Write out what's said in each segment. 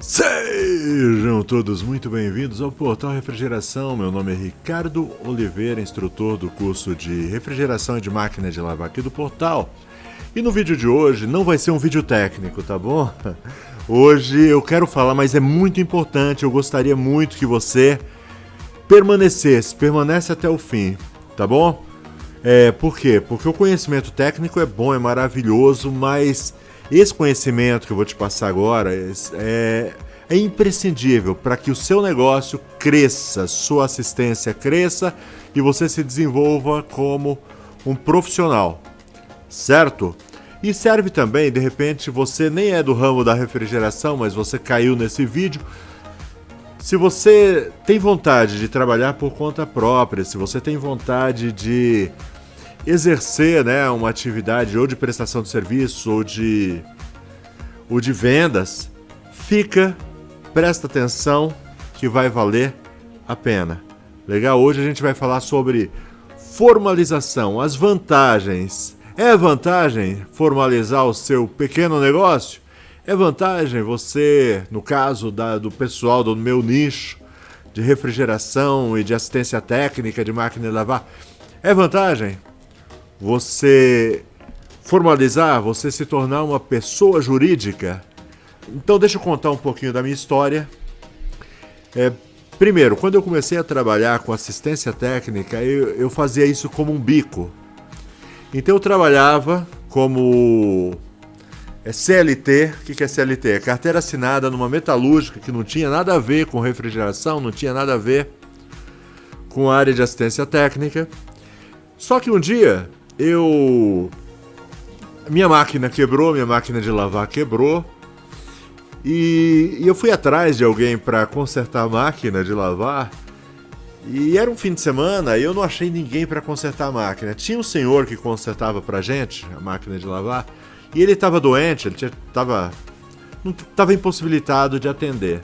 Sejam todos muito bem-vindos ao Portal Refrigeração. Meu nome é Ricardo Oliveira, instrutor do curso de Refrigeração e de Máquina de Lavar aqui do Portal. E no vídeo de hoje não vai ser um vídeo técnico, tá bom? Hoje eu quero falar, mas é muito importante, eu gostaria muito que você permanece até o fim, tá bom? Por quê? Porque o conhecimento técnico é bom, é maravilhoso, mas esse conhecimento que eu vou te passar agora é imprescindível para que o seu negócio cresça, sua assistência cresça e você se desenvolva como um profissional, certo? E serve também, de repente, você nem é do ramo da refrigeração, mas você caiu nesse vídeo. Se você tem vontade de trabalhar por conta própria, se você tem vontade de exercer, né, uma atividade ou de prestação de serviço ou de vendas, presta atenção que vai valer a pena. Legal? Hoje a gente vai falar sobre formalização, as vantagens. É vantagem formalizar o seu pequeno negócio? É vantagem você, no caso do pessoal do meu nicho de refrigeração e de assistência técnica de máquina de lavar, é vantagem você formalizar, você se tornar uma pessoa jurídica? Então deixa eu contar um pouquinho da minha história. Primeiro, quando eu comecei a trabalhar com assistência técnica, eu fazia isso como um bico. Então eu trabalhava como CLT. O que é CLT? É carteira assinada numa metalúrgica que não tinha nada a ver com refrigeração, não tinha nada a ver com a área de assistência técnica. Só que um dia minha máquina quebrou, minha máquina de lavar quebrou, e eu fui atrás de alguém para consertar a máquina de lavar, e era um fim de semana e eu não achei ninguém para consertar a máquina. Tinha um senhor que consertava pra gente a máquina de lavar, e ele estava doente, ele estava impossibilitado de atender,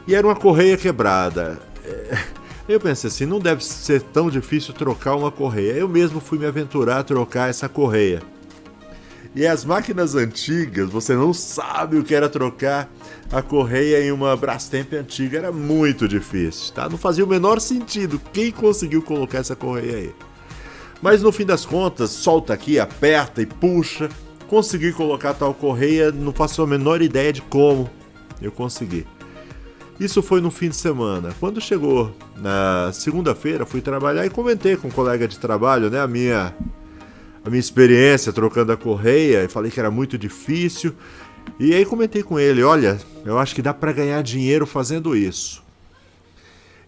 e era uma correia quebrada. Eu pensei assim, não deve ser tão difícil trocar uma correia. Eu mesmo fui me aventurar a trocar essa correia. E as máquinas antigas, você não sabe o que era trocar a correia em uma Brastemp antiga. Era muito difícil, tá? Não fazia o menor sentido. Quem conseguiu colocar essa correia aí? Mas no fim das contas, solta aqui, aperta e puxa. Consegui colocar tal correia, não faço a menor ideia de como eu consegui. Isso foi no fim de semana. Quando chegou na segunda-feira, fui trabalhar e comentei com um colega de trabalho, né, a minha experiência trocando a correia, e falei que era muito difícil. E aí comentei com ele, olha, eu acho que dá para ganhar dinheiro fazendo isso.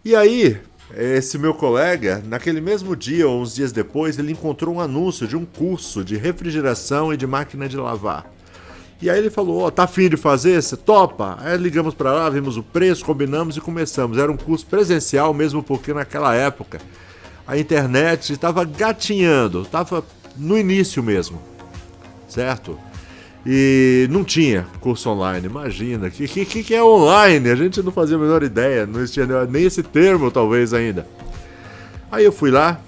E aí, esse meu colega, naquele mesmo dia ou uns dias depois, ele encontrou um anúncio de um curso de refrigeração e de máquina de lavar. E aí ele falou, tá afim de fazer? Você topa? Aí ligamos para lá, vimos o preço, combinamos e começamos. Era um curso presencial mesmo, porque naquela época a internet estava gatinhando, estava no início mesmo, certo? E não tinha curso online, imagina, que é online? A gente não fazia a menor ideia, não existia nem esse termo talvez ainda. Aí eu fui lá,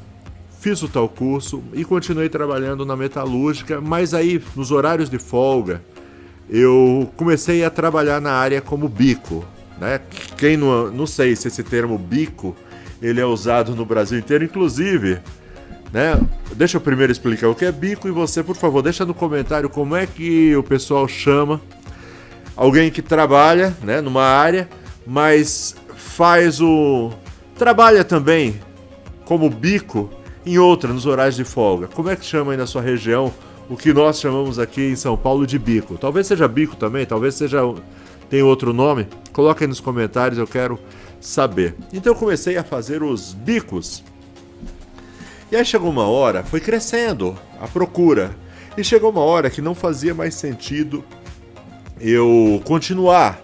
fiz o tal curso e continuei trabalhando na metalúrgica, mas aí nos horários de folga eu comecei a trabalhar na área como bico, né? Quem não sei se esse termo bico ele é usado no Brasil inteiro, inclusive, né? Deixa eu primeiro explicar o que é bico e você, por favor, deixa no comentário como é que o pessoal chama alguém que trabalha, né, numa área, mas trabalha também como bico em outra, nos horários de folga. Como é que chama aí na sua região o que nós chamamos aqui em São Paulo de bico? Talvez seja bico também, talvez tem outro nome. Coloca aí nos comentários, eu quero saber. Então eu comecei a fazer os bicos. E aí chegou uma hora, foi crescendo a procura. E chegou uma hora que não fazia mais sentido eu continuar.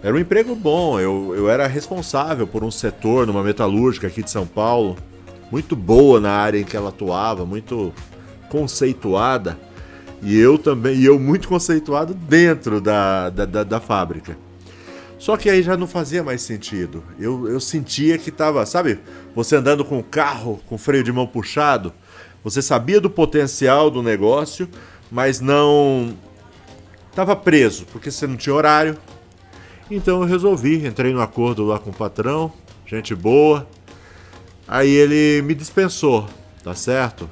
Era um emprego bom, eu era responsável por um setor numa metalúrgica aqui de São Paulo, muito boa na área em que ela atuava, muito conceituada, e eu muito conceituado dentro da fábrica. Só que aí já não fazia mais sentido. Eu sentia que estava, sabe, você andando com o carro com freio de mão puxado, você sabia do potencial do negócio, mas não estava preso, porque você não tinha horário. Então eu resolvi, entrei no acordo lá com o patrão, gente boa. Aí ele me dispensou, tá certo?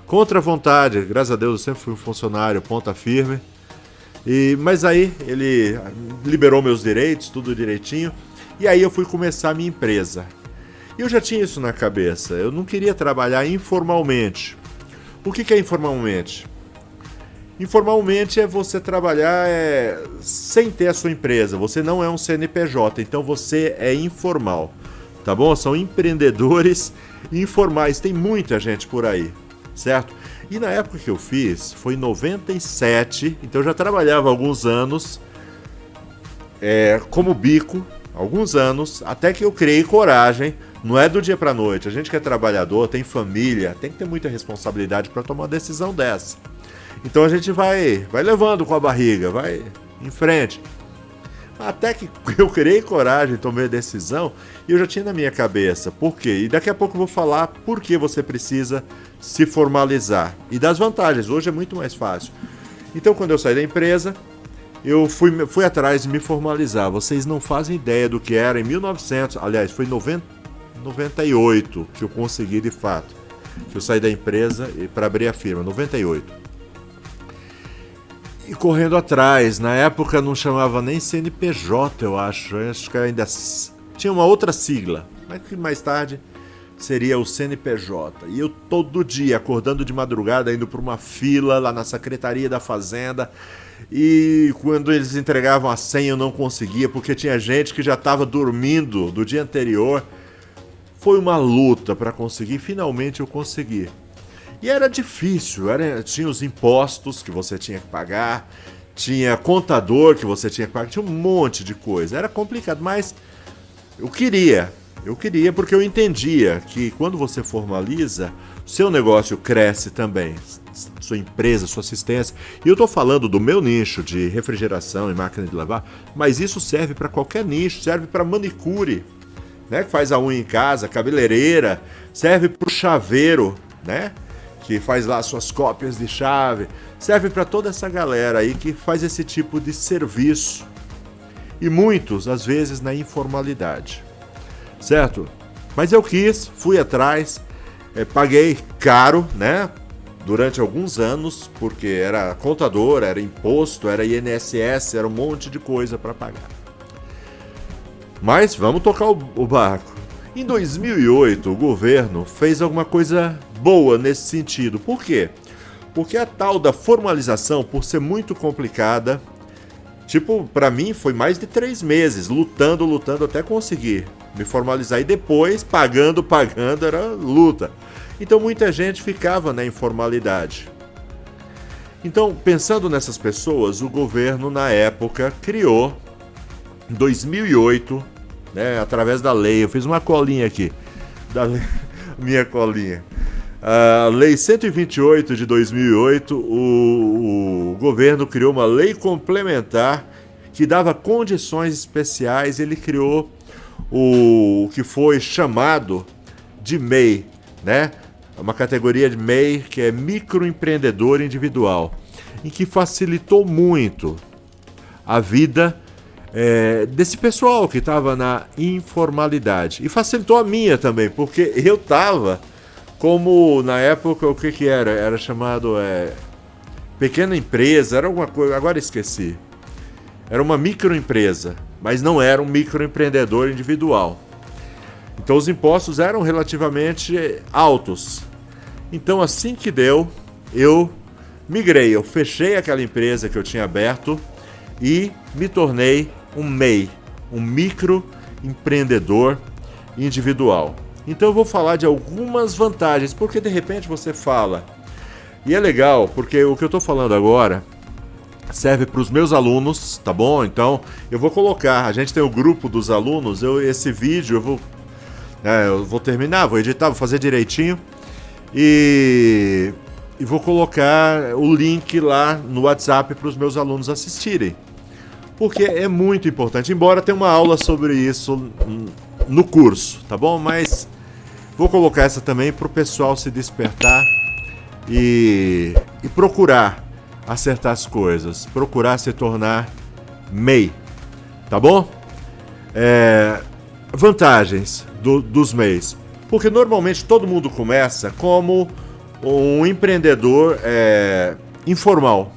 Contra a vontade, graças a Deus eu sempre fui um funcionário ponta firme. Mas aí ele liberou meus direitos, tudo direitinho. E aí eu fui começar a minha empresa. E eu já tinha isso na cabeça, eu não queria trabalhar informalmente. O que é informalmente? Informalmente é você trabalhar sem ter a sua empresa, você não é um CNPJ, então você é informal, tá bom? São empreendedores informais, tem muita gente por aí, certo? E na época que eu fiz, foi em 97, então eu já trabalhava há alguns anos como bico, alguns anos, até que eu criei coragem. Não é do dia pra noite, a gente que é trabalhador, tem família, tem que ter muita responsabilidade para tomar uma decisão dessa. Então a gente vai levando com a barriga, vai em frente. Até que eu criei coragem, tomei a decisão e eu já tinha na minha cabeça por quê. E daqui a pouco eu vou falar por que você precisa se formalizar. E das vantagens, hoje é muito mais fácil. Então quando eu saí da empresa, eu fui atrás de me formalizar. Vocês não fazem ideia do que era em 1900, aliás, foi em 98 que eu consegui de fato. Que eu saí da empresa para abrir a firma, 98. E correndo atrás, na época não chamava nem CNPJ, eu acho que ainda tinha uma outra sigla, mas que mais tarde seria o CNPJ. E eu todo dia acordando de madrugada, indo para uma fila lá na Secretaria da Fazenda, e quando eles entregavam a senha eu não conseguia, porque tinha gente que já estava dormindo do dia anterior. Foi uma luta para conseguir, finalmente eu consegui. E era difícil, tinha os impostos que você tinha que pagar, tinha contador que você tinha que pagar, tinha um monte de coisa. Era complicado, mas eu queria porque eu entendia que quando você formaliza, seu negócio cresce também, sua empresa, sua assistência. E eu estou falando do meu nicho de refrigeração e máquina de lavar, mas isso serve para qualquer nicho, serve para manicure, né, que faz a unha em casa, cabeleireira, serve para o chaveiro, né, que faz lá suas cópias de chave, serve para toda essa galera aí que faz esse tipo de serviço. E muitos, às vezes, na informalidade, certo? Mas eu fui atrás, paguei caro, né, durante alguns anos, porque era contador, era imposto, era INSS, era um monte de coisa para pagar. Mas vamos tocar o barco. Em 2008, o governo fez alguma coisa boa nesse sentido. Por quê? Porque a tal da formalização, por ser muito complicada, pra mim foi mais de 3 meses, lutando até conseguir me formalizar. E depois, pagando, era luta. Então muita gente ficava na informalidade. Então, pensando nessas pessoas, o governo, na época, criou, em 2008, né, através da lei, eu fiz uma colinha aqui, minha colinha, a Lei 128 de 2008, o governo criou uma lei complementar que dava condições especiais. Ele criou o que foi chamado de MEI, né? Uma categoria de MEI que é microempreendedor individual, em que facilitou muito a vida desse pessoal que estava na informalidade. E facilitou a minha também, porque eu estava como, na época, o que era? Era chamado pequena empresa, era alguma coisa, agora esqueci. Era uma microempresa, mas não era um microempreendedor individual. Então os impostos eram relativamente altos. Então assim que deu, eu migrei, eu fechei aquela empresa que eu tinha aberto e me tornei um MEI, um microempreendedor individual. Então eu vou falar de algumas vantagens, porque de repente você fala, e é legal, porque o que eu estou falando agora serve para os meus alunos, tá bom? Então eu vou colocar, a gente tem o grupo dos alunos, esse vídeo eu vou terminar, vou editar, vou fazer direitinho e vou colocar o link lá no WhatsApp para os meus alunos assistirem. Porque é muito importante, embora tenha uma aula sobre isso no curso, tá bom? Mas vou colocar essa também para o pessoal se despertar e procurar acertar as coisas, procurar se tornar MEI, tá bom? Vantagens dos MEIs. Porque normalmente todo mundo começa como um empreendedor informal.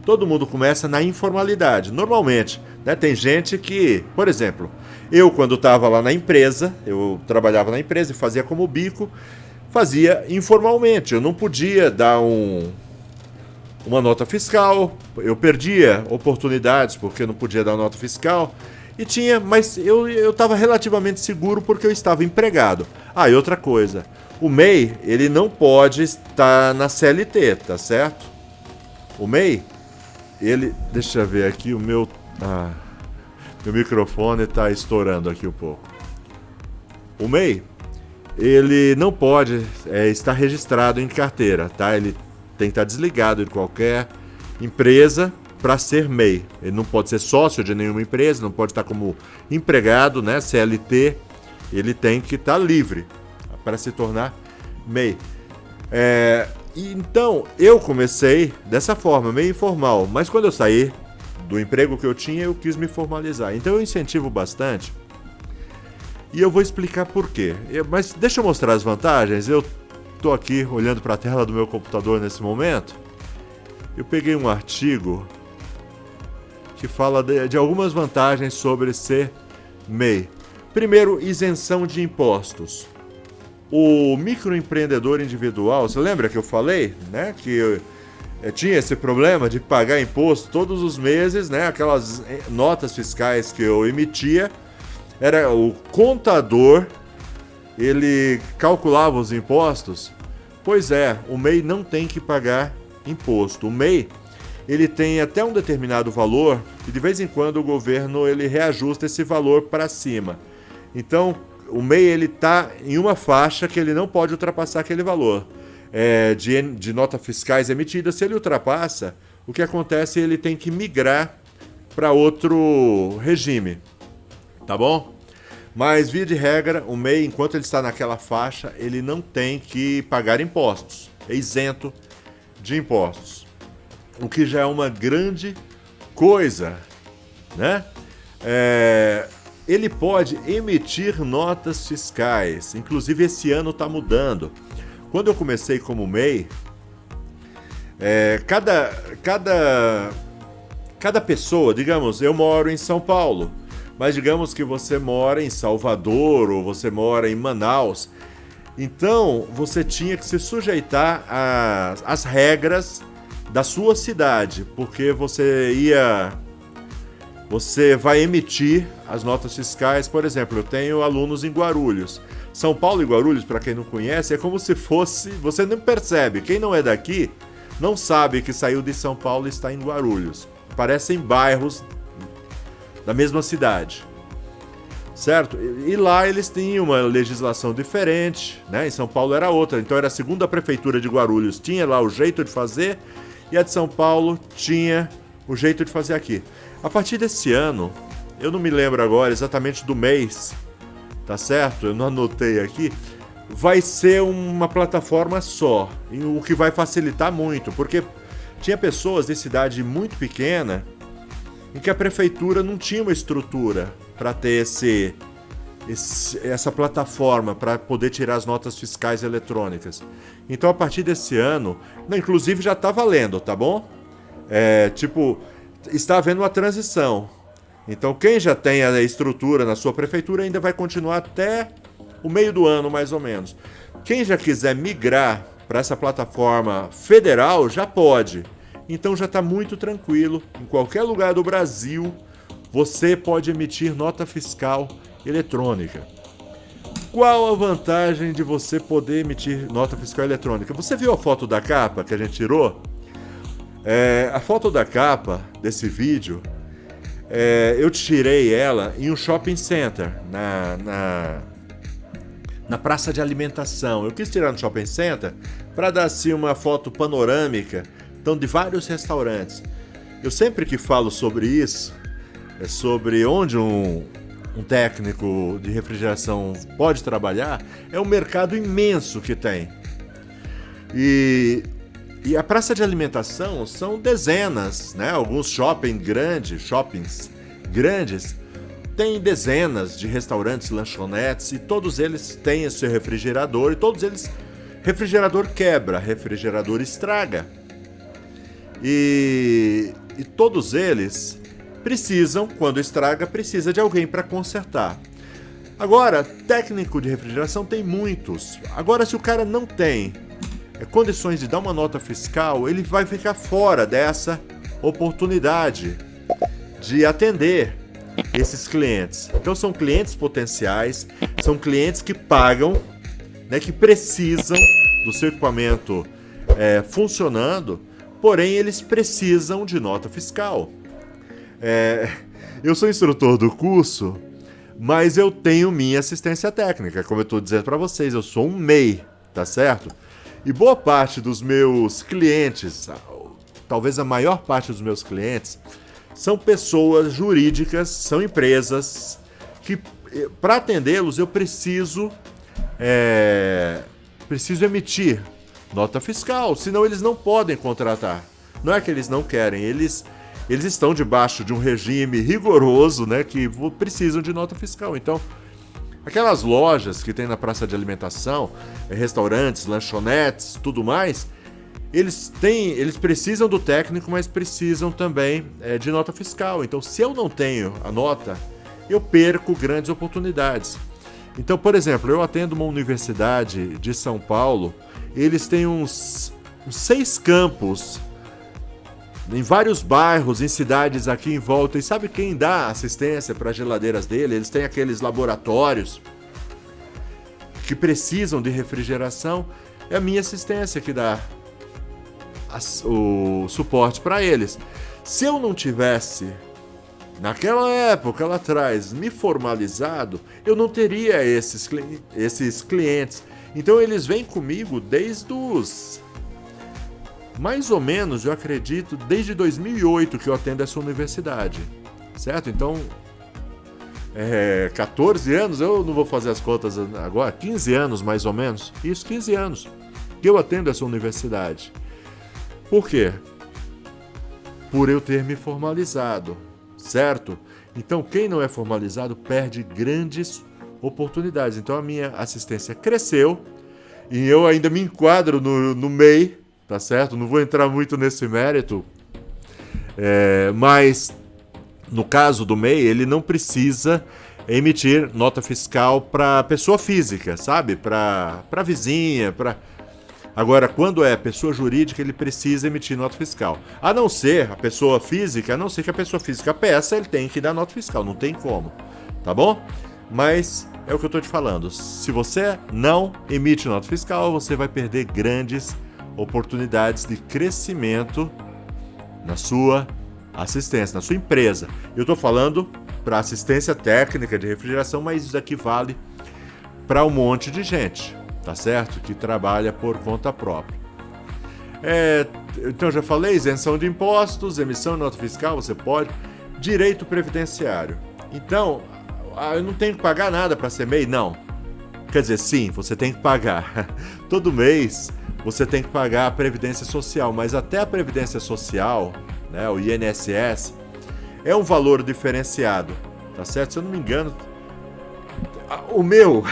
Todo mundo começa na informalidade, normalmente. Né? Tem gente que, por exemplo, eu quando estava lá na empresa, eu trabalhava na empresa e fazia como bico, fazia informalmente. Eu não podia dar uma nota fiscal, eu perdia oportunidades porque não podia dar nota fiscal. Mas eu estava relativamente seguro porque eu estava empregado. E outra coisa, o MEI, ele não pode estar na CLT, tá certo? O MEI, deixa eu ver aqui, meu microfone está estourando aqui um pouco. O MEI, ele não pode estar registrado em carteira, tá? Ele tem que estar desligado de qualquer empresa para ser MEI. Ele não pode ser sócio de nenhuma empresa, não pode estar como empregado, né? CLT, ele tem que estar livre para se tornar MEI. Então, eu comecei dessa forma, meio informal, mas quando eu saí do emprego que eu tinha, eu quis me formalizar. Então eu incentivo bastante e eu vou explicar por quê. Mas deixa eu mostrar as vantagens. Eu estou aqui olhando para a tela do meu computador nesse momento. Eu peguei um artigo que fala de algumas vantagens sobre ser MEI. Primeiro, isenção de impostos. O microempreendedor individual, você lembra que eu falei, né, que tinha esse problema de pagar imposto todos os meses, né, aquelas notas fiscais que eu emitia, era o contador, ele calculava os impostos. Pois é, o MEI não tem que pagar imposto. O MEI, ele tem até um determinado valor e de vez em quando o governo ele reajusta esse valor para cima. Então, o MEI ele está em uma faixa que ele não pode ultrapassar aquele valor de notas fiscais emitidas. Se ele ultrapassa, o que acontece é que ele tem que migrar para outro regime, tá bom? Mas, via de regra, o MEI, enquanto ele está naquela faixa, ele não tem que pagar impostos, é isento de impostos, o que já é uma grande coisa, né? Ele pode emitir notas fiscais, inclusive esse ano está mudando. Quando eu comecei como MEI, cada pessoa, digamos, eu moro em São Paulo, mas digamos que você mora em Salvador ou você mora em Manaus, então você tinha que se sujeitar às regras da sua cidade, porque você vai emitir as notas fiscais. Por exemplo, eu tenho alunos em Guarulhos. São Paulo e Guarulhos, para quem não conhece, é como se fosse... Você não percebe. Quem não é daqui não sabe que saiu de São Paulo e está em Guarulhos. Parecem bairros da mesma cidade. Certo? E lá eles tinham uma legislação diferente, né? Em São Paulo era outra. Então era a segunda prefeitura de Guarulhos. Tinha lá o jeito de fazer e a de São Paulo tinha o jeito de fazer aqui. A partir desse ano, eu não me lembro agora exatamente do mês, tá certo? Eu não anotei aqui. Vai ser uma plataforma só, o que vai facilitar muito, porque tinha pessoas de cidade muito pequena em que a prefeitura não tinha uma estrutura para ter essa plataforma para poder tirar as notas fiscais eletrônicas. Então, a partir desse ano, inclusive já está valendo, tá bom? Está havendo uma transição. Então, quem já tem a estrutura na sua prefeitura ainda vai continuar até o meio do ano, mais ou menos. Quem já quiser migrar para essa plataforma federal, já pode. Então, já está muito tranquilo. Em qualquer lugar do Brasil, você pode emitir nota fiscal eletrônica. Qual a vantagem de você poder emitir nota fiscal eletrônica? Você viu a foto da capa que a gente tirou? A foto da capa desse vídeo, eu tirei ela em um shopping center, na praça de alimentação. Eu quis tirar no shopping center para dar assim uma foto panorâmica de vários restaurantes. Eu sempre que falo sobre isso, sobre onde um técnico de refrigeração pode trabalhar, é um mercado imenso que tem. E a praça de alimentação são dezenas, né? Alguns shoppings grandes, tem dezenas de restaurantes, lanchonetes, e todos eles têm esse refrigerador, e todos eles, refrigerador quebra, refrigerador estraga. E todos eles precisam, quando estraga, precisa de alguém para consertar. Agora, técnico de refrigeração tem muitos. Agora, se o cara não tem condições de dar uma nota fiscal, ele vai ficar fora dessa oportunidade de atender esses clientes. Então, são clientes potenciais, são clientes que pagam, né, que precisam do seu equipamento funcionando, porém eles precisam de nota fiscal. Eu sou instrutor do curso, mas eu tenho minha assistência técnica, como eu estou dizendo para vocês, eu sou um MEI, tá certo? E boa parte dos meus clientes, talvez a maior parte dos meus clientes, são pessoas jurídicas, são empresas que, para atendê-los, eu preciso emitir nota fiscal, senão eles não podem contratar. Não é que eles não querem, eles estão debaixo de um regime rigoroso, né, que precisam de nota fiscal. Então, aquelas lojas que tem na praça de alimentação, restaurantes, lanchonetes, tudo mais, eles precisam do técnico, mas precisam também de nota fiscal. Então, se eu não tenho a nota, eu perco grandes oportunidades. Então, por exemplo, eu atendo uma universidade de São Paulo, eles têm uns 6 campos em vários bairros, em cidades aqui em volta. E sabe quem dá assistência para as geladeiras dele? Eles têm aqueles laboratórios que precisam de refrigeração. É a minha assistência que dá o suporte para eles. Se eu não tivesse, naquela época lá atrás, me formalizado, eu não teria esses clientes. Então eles vêm comigo desde os... mais ou menos, eu acredito, desde 2008 que eu atendo essa universidade, certo? Então, 14 anos, eu não vou fazer as contas agora, 15 anos mais ou menos, isso, 15 anos que eu atendo essa universidade. Por quê? Por eu ter me formalizado, certo? Então, quem não é formalizado perde grandes oportunidades. Então, a minha assistência cresceu e eu ainda me enquadro no MEI, tá certo? Não vou entrar muito nesse mérito, mas no caso do MEI, ele não precisa emitir nota fiscal para pessoa física, sabe? Para vizinha, para... Agora, quando é pessoa jurídica, ele precisa emitir nota fiscal. A não ser a pessoa física, a não ser que a pessoa física peça, ele tem que dar nota fiscal, não tem como, tá bom? Mas é o que eu tô te falando. Se você não emite nota fiscal, você vai perder grandes oportunidades de crescimento na sua assistência, na sua empresa. Eu estou falando para assistência técnica de refrigeração, mas isso aqui vale para um monte de gente, tá certo? Que trabalha por conta própria. Então já falei, isenção de impostos, emissão de nota fiscal, você pode. Direito previdenciário. Então, eu não tenho que pagar nada para ser MEI? Não. Quer dizer, sim, você tem que pagar. Todo mês você tem que pagar a Previdência Social, mas até a Previdência Social, né, o INSS, é um valor diferenciado, tá certo? Se eu não me engano, o meu,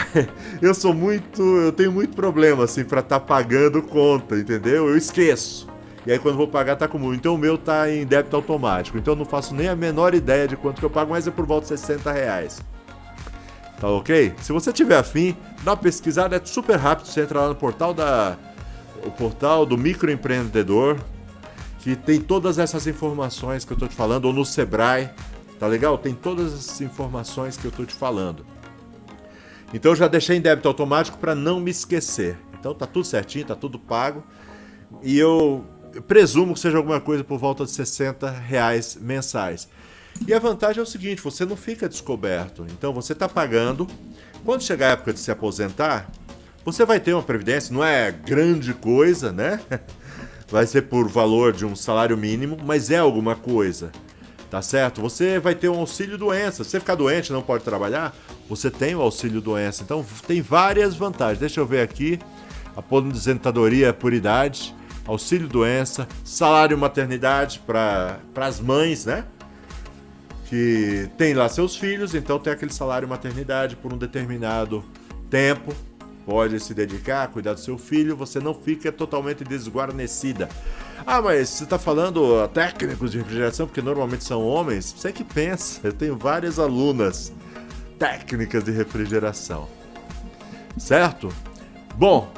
eu tenho muito problema, assim, pra estar pagando conta, entendeu? Eu esqueço. E aí quando vou pagar tá comum. Então o meu tá em débito automático, então eu não faço nem a menor ideia de quanto que eu pago, mas é por volta de R$60. Tá ok? Se você tiver afim, dá uma pesquisada, é super rápido, você entra lá no portal do microempreendedor, que tem todas essas informações que eu tô te falando, ou no Sebrae, tá legal? Tem todas as informações que eu tô te falando. Então eu já deixei em débito automático para não me esquecer. Então tá tudo certinho, tá tudo pago. E eu presumo que seja alguma coisa por volta de R$60 mensais. E a vantagem é o seguinte, você não fica descoberto. Então você está pagando. Quando chegar a época de se aposentar, você vai ter uma previdência, não é grande coisa, né? Vai ser por valor de um salário mínimo, mas é alguma coisa, tá certo? Você vai ter um auxílio doença. Se você ficar doente e não pode trabalhar, você tem o auxílio doença. Então tem várias vantagens. Deixa eu ver aqui. Aposentadoria por idade, auxílio doença, salário maternidade para as mães, né? que tem lá seus filhos, então tem aquele salário maternidade por um determinado tempo, pode se dedicar a cuidar do seu filho, você não fica totalmente desguarnecida. Ah, mas você está falando técnicos de refrigeração, porque normalmente são homens? Você que pensa, eu tenho várias alunas técnicas de refrigeração, certo? Bom,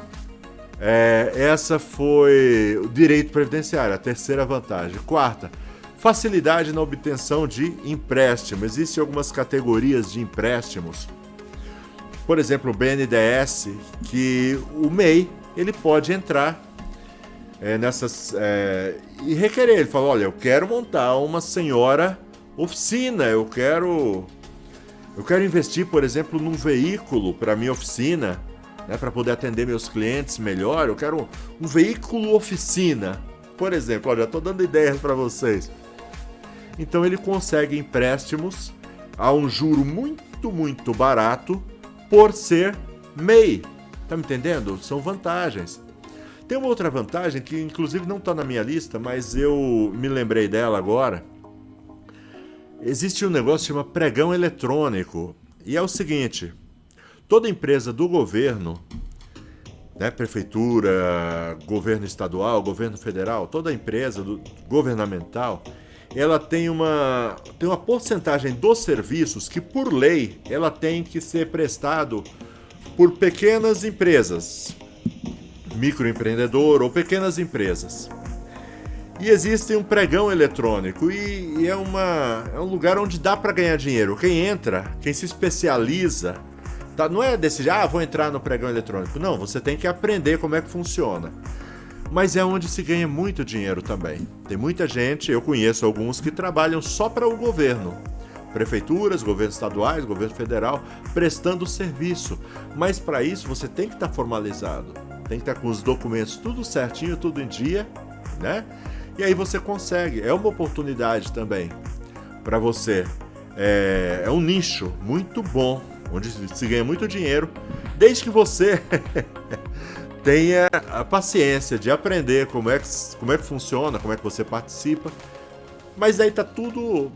essa foi o direito previdenciário, a terceira vantagem. Quarta, facilidade na obtenção de empréstimo. Existem algumas categorias de empréstimos. Por exemplo, o BNDES, que o MEI ele pode entrar nessas e requerer. Ele fala, olha, eu quero montar uma senhora oficina, eu quero investir, por exemplo, num veículo para minha oficina, né, para poder atender meus clientes melhor. Eu quero um veículo oficina, por exemplo. Olha, já estou dando ideias para vocês. Então ele consegue empréstimos a um juro muito, muito barato por ser MEI. Tá me entendendo? São vantagens. Tem uma outra vantagem que inclusive não está na minha lista, mas eu me lembrei dela agora. Existe um negócio que chama pregão eletrônico. E é o seguinte, toda empresa do governo, né, prefeitura, governo estadual, governo federal, toda empresa governamental, ela tem uma porcentagem dos serviços que, por lei, ela tem que ser prestado por pequenas empresas, microempreendedor ou pequenas empresas. E existe um pregão eletrônico e é um lugar onde dá para ganhar dinheiro. Quem entra, quem se especializa, tá, não é decidir, vou entrar no pregão eletrônico. Não, você tem que aprender como é que funciona. Mas é onde se ganha muito dinheiro também. Tem muita gente, eu conheço alguns que trabalham só para o governo. Prefeituras, governos estaduais, governo federal, prestando serviço. Mas para isso você tem que estar formalizado. Tem que estar com os documentos tudo certinho, tudo em dia, né? E aí você consegue. É uma oportunidade também para você. É um nicho muito bom, onde se ganha muito dinheiro, desde que você tenha a paciência de aprender como é que funciona, como é que você participa. Mas aí tá tudo...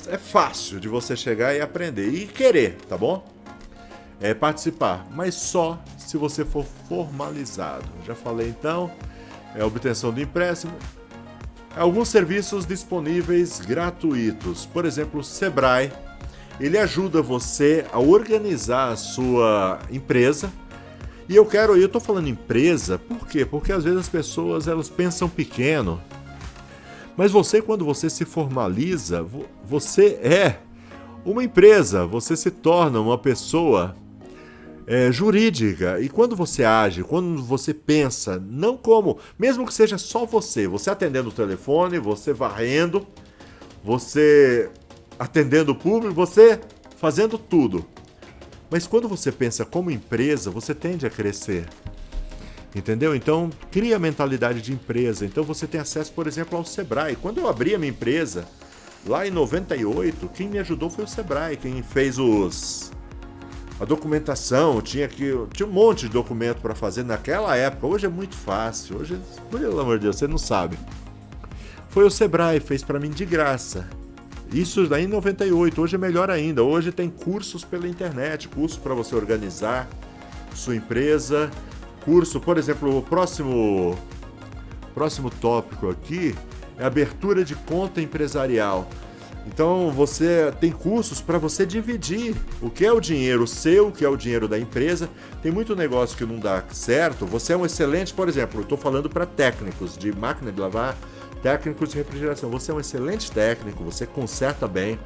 É fácil de você chegar e aprender. E querer, tá bom? Participar. Mas só se você for formalizado. Já falei então. A obtenção do empréstimo. Alguns serviços disponíveis gratuitos. Por exemplo, o Sebrae. Ele ajuda você a organizar a sua empresa. E eu tô falando empresa, por quê? Porque às vezes as pessoas elas pensam pequeno. Mas quando você se formaliza, você é uma empresa, você se torna uma pessoa jurídica. E quando você age, quando você pensa, não como, mesmo que seja só você atendendo o telefone, você varrendo, você atendendo o público, você fazendo tudo. Mas quando você pensa como empresa, você tende a crescer. Entendeu? Então, cria a mentalidade de empresa. Então, você tem acesso, por exemplo, ao Sebrae. Quando eu abri a minha empresa, lá em 98, quem me ajudou foi o Sebrae. Quem fez a documentação, tinha um monte de documento para fazer naquela época. Hoje é muito fácil. Hoje, pelo amor de Deus, você não sabe. Foi o Sebrae, fez para mim de graça. Isso daí em 98, hoje é melhor ainda. Hoje tem cursos pela internet, curso para você organizar sua empresa. Curso, por exemplo, o próximo tópico aqui é abertura de conta empresarial. Então você tem cursos para você dividir o que é o dinheiro seu, o que é o dinheiro da empresa. Tem muito negócio que não dá certo. Você é um excelente, por exemplo, eu estou falando para técnicos de máquina de lavar, técnicos de refrigeração. Você é um excelente técnico, você conserta bem.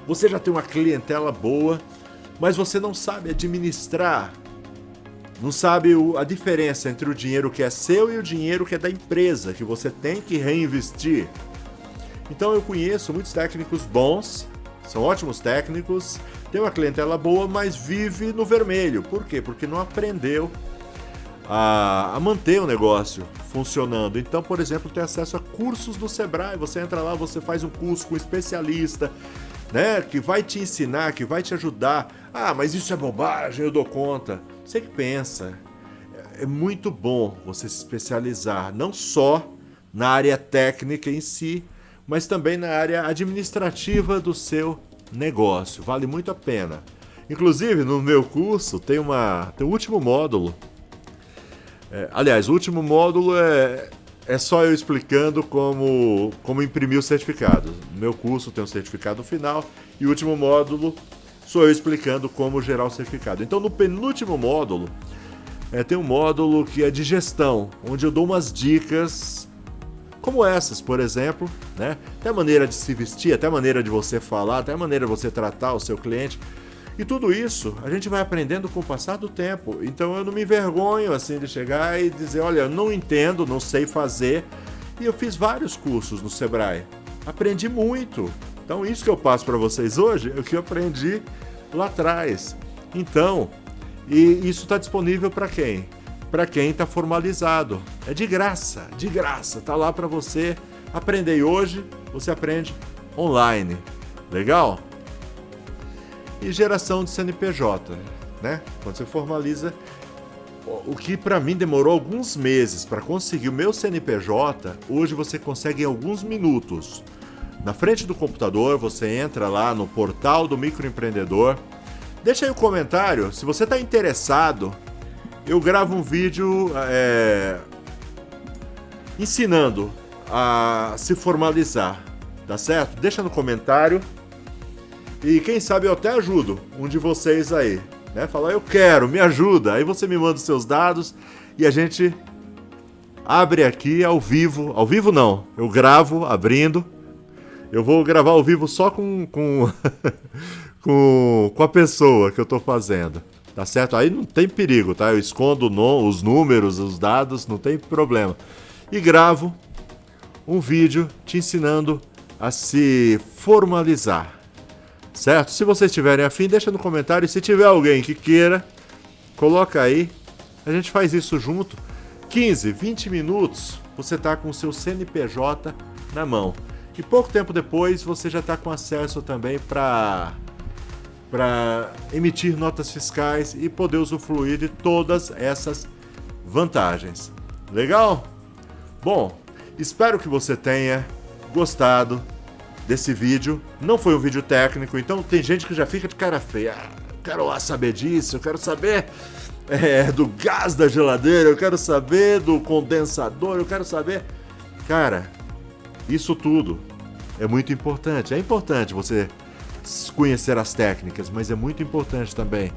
Você já tem uma clientela boa, mas você não sabe administrar. Não sabe a diferença entre o dinheiro que é seu e o dinheiro que é da empresa, que você tem que reinvestir. Então eu conheço muitos técnicos bons, são ótimos técnicos, tem uma clientela boa, mas vive no vermelho. Por quê? Porque não aprendeu a manter o negócio funcionando. Então, por exemplo, tem acesso a cursos do Sebrae. Você entra lá, você faz um curso com um especialista, né, que vai te ensinar, que vai te ajudar. Mas isso é bobagem, eu dou conta. Você que pensa. É muito bom você se especializar, não só na área técnica em si, mas também na área administrativa do seu negócio. Vale muito a pena. Inclusive, no meu curso tem um último módulo. Aliás, o último módulo é só eu explicando como imprimir o certificado. No meu curso tem um certificado final e o último módulo sou eu explicando como gerar o certificado. Então, no penúltimo módulo, tem um módulo que é de gestão, onde eu dou umas dicas como essas, por exemplo, né? Até a maneira de se vestir, até a maneira de você falar, até a maneira de você tratar o seu cliente. E tudo isso a gente vai aprendendo com o passar do tempo. Então eu não me envergonho assim de chegar e dizer, olha, eu não entendo, não sei fazer. E eu fiz vários cursos no Sebrae. Aprendi muito. Então isso que eu passo para vocês hoje é o que eu aprendi lá atrás. Então, e isso está disponível para quem? Para quem está formalizado. É de graça, está lá para você aprender. E hoje você aprende online. Legal? E geração de CNPJ, né? Quando você formaliza, o que para mim demorou alguns meses para conseguir o meu CNPJ, hoje você consegue em alguns minutos. Na frente do computador, você entra lá no portal do microempreendedor. Deixa aí um comentário, se você está interessado, eu gravo um vídeo ensinando a se formalizar, tá certo? Deixa no comentário e quem sabe eu até ajudo um de vocês aí, né? Falar, eu quero, me ajuda. Aí você me manda os seus dados e a gente abre aqui ao vivo não, eu gravo abrindo. Eu vou gravar ao vivo só com a pessoa que eu tô fazendo, tá certo? Aí não tem perigo, tá? Eu escondo os números, os dados, não tem problema. E gravo um vídeo te ensinando a se formalizar, certo? Se vocês tiverem afim, deixa no comentário. E se tiver alguém que queira, coloca aí. A gente faz isso junto. 15, 20 minutos, você tá com o seu CNPJ na mão. E pouco tempo depois, você já está com acesso também para emitir notas fiscais e poder usufruir de todas essas vantagens. Legal? Bom, espero que você tenha gostado desse vídeo. Não foi um vídeo técnico, então tem gente que já fica de cara feia. Quero lá saber disso, eu quero saber do gás da geladeira, eu quero saber do condensador, eu quero saber... Cara, isso tudo é muito importante. É importante você conhecer as técnicas, mas é muito importante também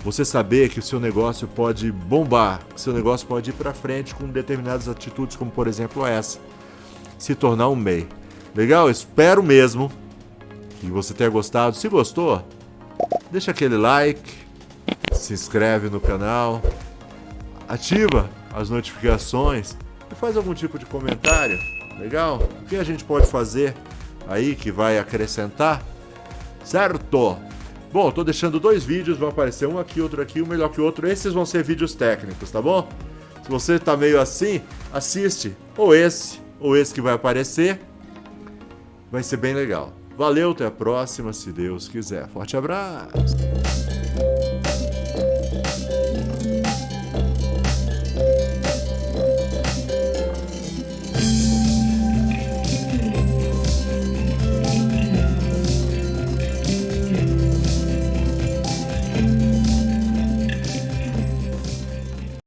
você saber que o seu negócio pode bombar, que o seu negócio pode ir para frente com determinadas atitudes, como por exemplo essa, se tornar um MEI. Legal? Espero mesmo que você tenha gostado. Se gostou, deixa aquele like, se inscreve no canal, ativa as notificações e faz algum tipo de comentário. Legal? O que a gente pode fazer aí que vai acrescentar? Certo? Bom, tô deixando 2 vídeos, vão aparecer um aqui, outro aqui, um melhor que o outro. Esses vão ser vídeos técnicos, tá bom? Se você tá meio assim, assiste ou esse que vai aparecer. Vai ser bem legal. Valeu, até a próxima, se Deus quiser. Forte abraço!